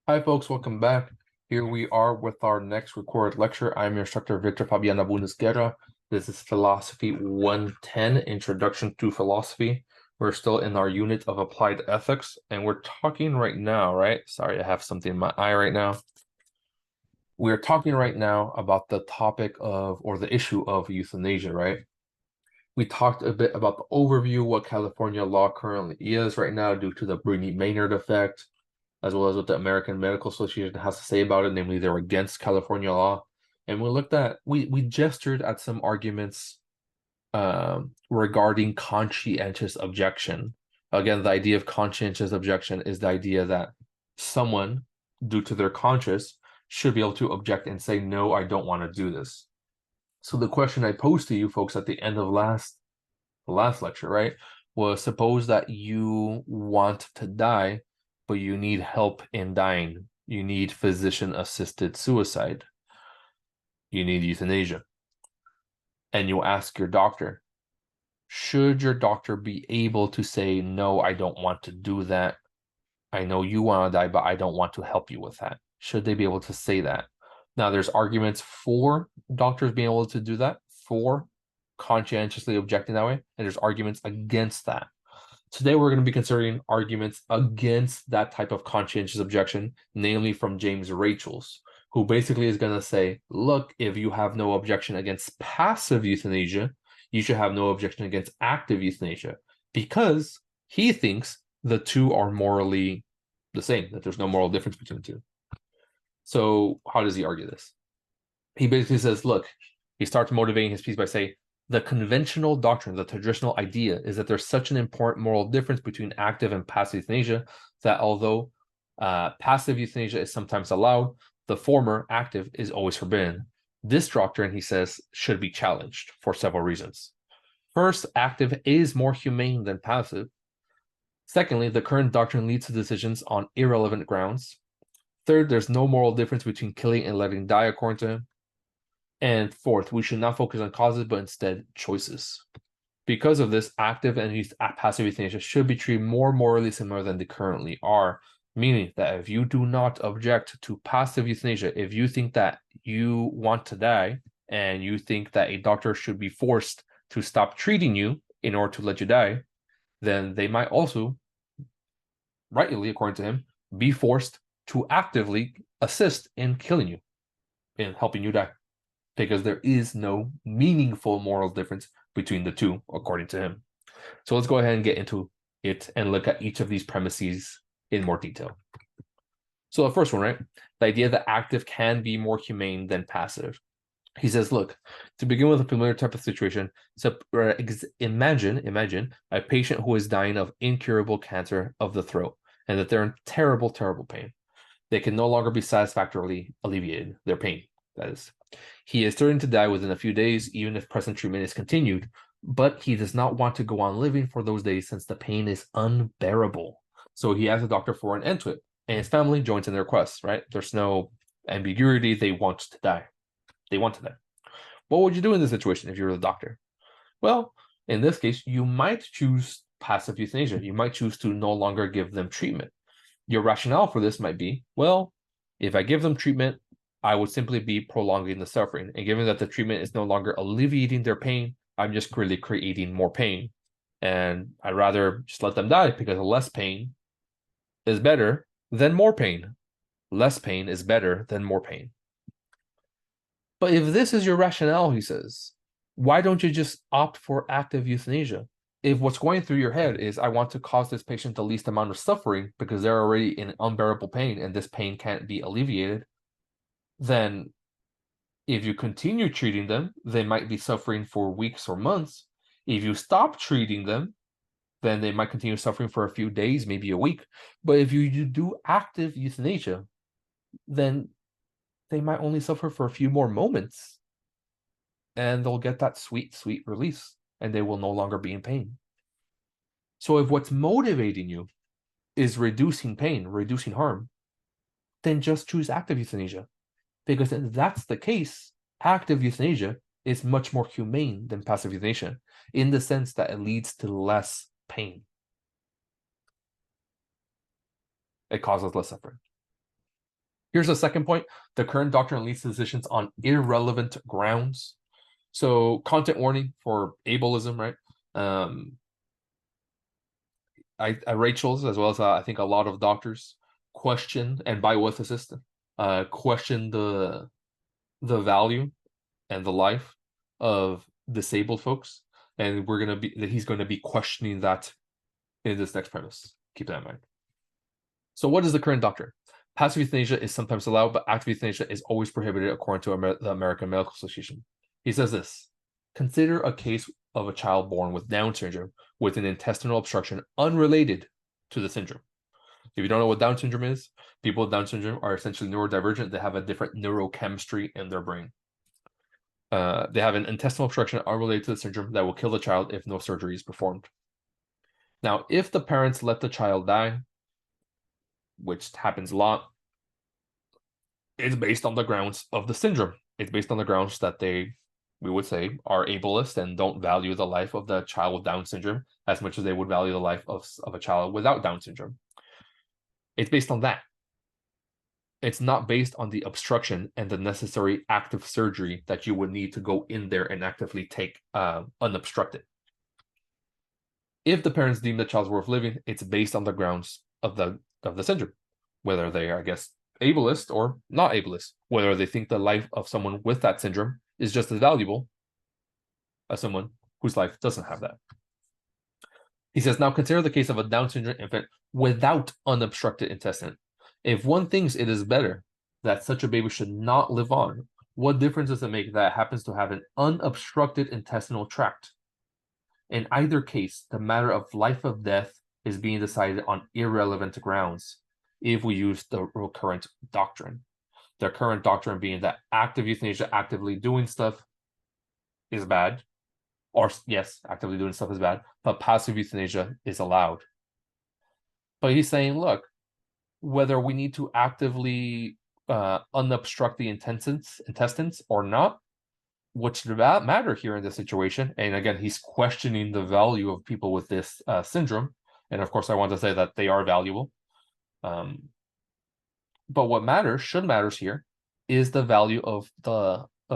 Hi, folks. Welcome back. Here we are with our next recorded lecture. I'm your instructor, Victor Fabiana Buenos-Guerra. This is Philosophy 110, Introduction to Philosophy. We're still in our unit of Applied Ethics, and we're talking right now, right? Sorry, I have something in my eye right now. We're talking right now about the topic of, or the issue of euthanasia, right? We talked a bit about the overview, what California law currently is right now due to the Brittany Maynard effect, as well as what the American Medical Association has to say about it, namely they're against California law. And we gestured at some arguments regarding conscientious objection. Again, the idea of conscientious objection is the idea that someone, due to their conscience, should be able to object and say, no, I don't want to do this. So the question I posed to you folks at the end of the last lecture, right, was suppose that you want to die, but you need help in dying. You need physician-assisted suicide. You need euthanasia. And you ask your doctor, should your doctor be able to say, no, I don't want to do that. I know you want to die, but I don't want to help you with that. Should they be able to say that? Now, there's arguments for doctors being able to do that, for conscientiously objecting that way, and there's arguments against that. Today, we're going to be considering arguments against that type of conscientious objection, namely from James Rachels, who basically is going to say, look, if you have no objection against passive euthanasia, you should have no objection against active euthanasia, because he thinks the two are morally the same, that there's no moral difference between the two. So how does he argue this? He basically says, look, he starts motivating his piece by saying, the conventional doctrine, the traditional idea is that there's such an important moral difference between active and passive euthanasia that although passive euthanasia is sometimes allowed, the former, active, is always forbidden. This doctrine, he says, should be challenged for several reasons. First, active is more humane than passive. Secondly, the current doctrine leads to decisions on irrelevant grounds. Third, there's no moral difference between killing and letting die, according to him. And fourth, we should not focus on causes, but instead choices. Because of this, active and passive euthanasia should be treated more morally similar than they currently are, meaning that if you do not object to passive euthanasia, if you think that you want to die and you think that a doctor should be forced to stop treating you in order to let you die, then they might also, rightly, according to him, be forced to actively assist in killing you, in helping you die, because there is no meaningful moral difference between the two, according to him. So let's go ahead and get into it and look at each of these premises in more detail. So the first one, right? The idea that active can be more humane than passive. He says, look, to begin with a familiar type of situation, so imagine a patient who is dying of incurable cancer of the throat and that they're in terrible, terrible pain. They can no longer be satisfactorily alleviated, their pain, that is. He is certain to die within a few days, even if present treatment is continued, but he does not want to go on living for those days since the pain is unbearable. So he asks the doctor for an end to it, and his family joins in their request, right? There's no ambiguity. They want to die. They want to die. What would you do in this situation if you were the doctor? Well, in this case, you might choose passive euthanasia. You might choose to no longer give them treatment. Your rationale for this might be, well, if I give them treatment, I would simply be prolonging the suffering. And given that the treatment is no longer alleviating their pain, I'm just really creating more pain. And I'd rather just let them die because less pain is better than more pain. Less pain is better than more pain. But if this is your rationale, he says, why don't you just opt for active euthanasia? If what's going through your head is, I want to cause this patient the least amount of suffering because they're already in unbearable pain and this pain can't be alleviated, then if you continue treating them, they might be suffering for weeks or months. If you stop treating them, then they might continue suffering for a few days, maybe a week. But if you do active euthanasia, then they might only suffer for a few more moments and they'll get that sweet, sweet release and they will no longer be in pain. So if what's motivating you is reducing pain, reducing harm, then just choose active euthanasia. Because if that's the case, active euthanasia is much more humane than passive euthanasia in the sense that it leads to less pain. It causes less suffering. Here's the second point. The current doctrine leads physicians on irrelevant grounds. So content warning for ableism, right? Rachel's, as well as I think a lot of doctors, question, and bioethicists, question the value and the life of disabled folks, and he's going to be questioning that in this next premise. Keep that in mind. So what is the current doctrine? Passive euthanasia is sometimes allowed, but active euthanasia is always prohibited according to the American Medical Association. He says this: consider a case of a child born with Down syndrome with an intestinal obstruction unrelated to the syndrome. If you don't know what Down syndrome is, people with Down syndrome are essentially neurodivergent. They have a different neurochemistry in their brain. They have an intestinal obstruction unrelated to the syndrome that will kill the child if no surgery is performed. Now, if the parents let the child die, which happens a lot, it's based on the grounds of the syndrome. It's based on the grounds that we would say, are ableist and don't value the life of the child with Down syndrome as much as they would value the life of a child without Down syndrome. It's based on that. It's not based on the obstruction and the necessary active surgery that you would need to go in there and actively take unobstructed. If the parents deem the child's worth living, it's based on the grounds of the syndrome, whether they are, I guess, ableist or not ableist, whether they think the life of someone with that syndrome is just as valuable as someone whose life doesn't have that. He says, now consider the case of a Down syndrome infant without unobstructed intestine. If one thinks it is better that such a baby should not live on, what difference does it make that it happens to have an unobstructed intestinal tract? In either case, the matter of life or death is being decided on irrelevant grounds if we use the current doctrine. The current doctrine being that active euthanasia, actively doing stuff, is bad. Or yes, actively doing stuff is bad, but passive euthanasia is allowed. But he's saying, look, whether we need to actively unobstruct the intestines or not, what should matter here in this situation? And again, he's questioning the value of people with this syndrome. And of course, I want to say that they are valuable. But what matters here is the value of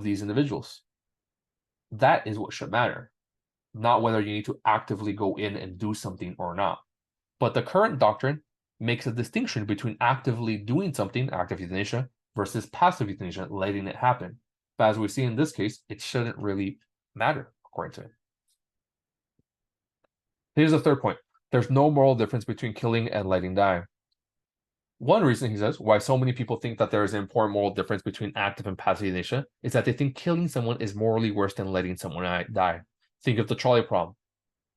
these individuals. That is what should matter, not whether you need to actively go in and do something or not. But the current doctrine makes a distinction between actively doing something, active euthanasia, versus passive euthanasia, letting it happen. But as we see in this case, it shouldn't really matter, according to him. Here's the third point. There's no moral difference between killing and letting die. One reason, he says, why so many people think that there is an important moral difference between active and passive euthanasia is that they think killing someone is morally worse than letting someone die. Think of the trolley problem.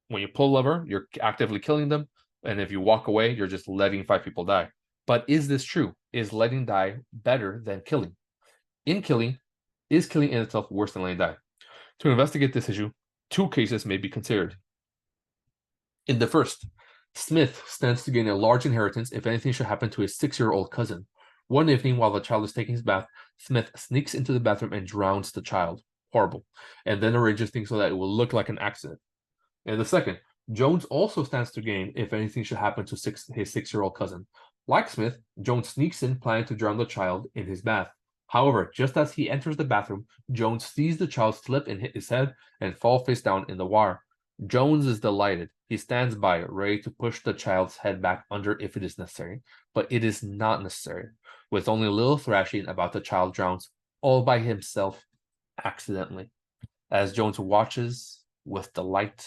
When you pull a lever, you're actively killing them, and if you walk away, you're just letting 5 people die. But is this true? Is letting die better than killing? Is killing in itself worse than letting die? To investigate this issue, 2 cases may be considered. In the first, Smith stands to gain a large inheritance if anything should happen to his 6-year-old cousin. One evening, while the child is taking his bath, Smith sneaks into the bathroom and drowns the child. Horrible. And then arranges things so that it will look like an accident. In the second, Jones also stands to gain if anything should happen to his 6-year-old cousin. Like Smith, Jones sneaks in planning to drown the child in his bath. However, just as he enters the bathroom, Jones sees the child slip and hit his head and fall face down in the water. Jones is delighted. He stands by, ready to push the child's head back under if it is necessary, but it is not necessary. With only a little thrashing about, the child drowns all by himself accidentally, as Jones watches with delight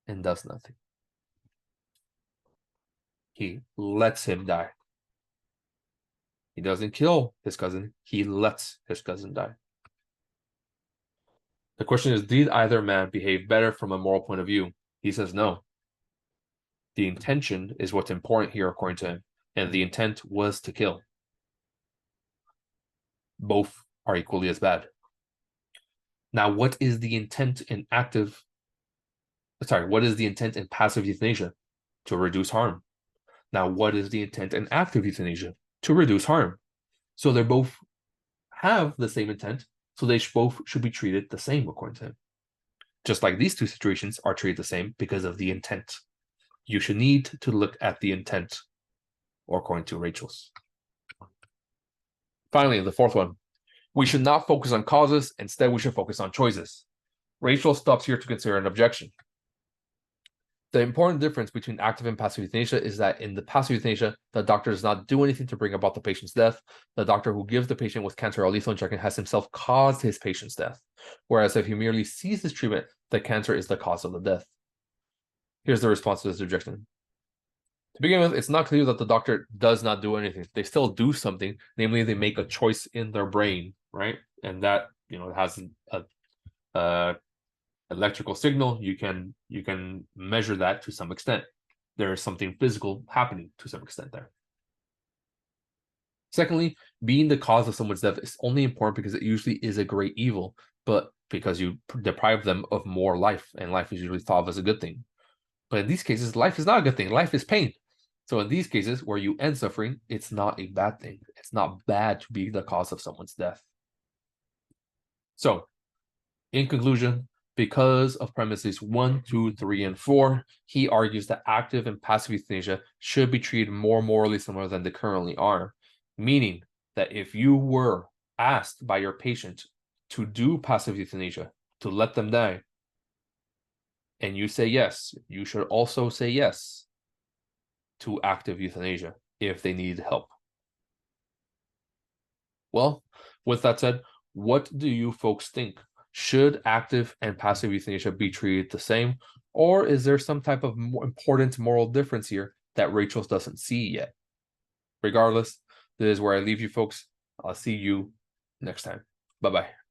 and does nothing. He lets him die. He doesn't kill his cousin. He lets his cousin die. The question is, did either man behave better from a moral point of view? He says no. The intention is what's important here, according to him, and the intent was to kill. Both are equally as bad. Now, what is the intent in passive euthanasia? To reduce harm. Now, what is the intent in active euthanasia? To reduce harm. So they both have the same intent, so they both should be treated the same, according to him. Just like these 2 situations are treated the same because of the intent. You should need to look at the intent, or according to Rachel's. Finally, the fourth one. We should not focus on causes. Instead, we should focus on choices. Rachel stops here to consider an objection. The important difference between active and passive euthanasia is that in the passive euthanasia, the doctor does not do anything to bring about the patient's death. The doctor who gives the patient with cancer a lethal injection has himself caused his patient's death. Whereas if he merely ceases treatment, the cancer is the cause of the death. Here's the response to this objection. To begin with, it's not clear that the doctor does not do anything. They still do something, namely they make a choice in their brain, right? And that, has a electrical signal. You can measure that to some extent. There is something physical happening to some extent there. Secondly, being the cause of someone's death is only important because it usually is a great evil, but because you deprive them of more life, and life is usually thought of as a good thing. But in these cases, life is not a good thing. Life is pain. So in these cases where you end suffering, it's not a bad thing. It's not bad to be the cause of someone's death. So, in conclusion, because of premises 1, 2, 3, and 4, he argues that active and passive euthanasia should be treated more morally similar than they currently are, meaning that if you were asked by your patient to do passive euthanasia, to let them die, and you say yes, you should also say yes to active euthanasia if they need help. Well, with that said, what do you folks think? Should active and passive euthanasia be treated the same, or is there some type of more important moral difference here that Rachel doesn't see yet? Regardless, this is where I leave you folks. I'll see you next time. Bye-bye.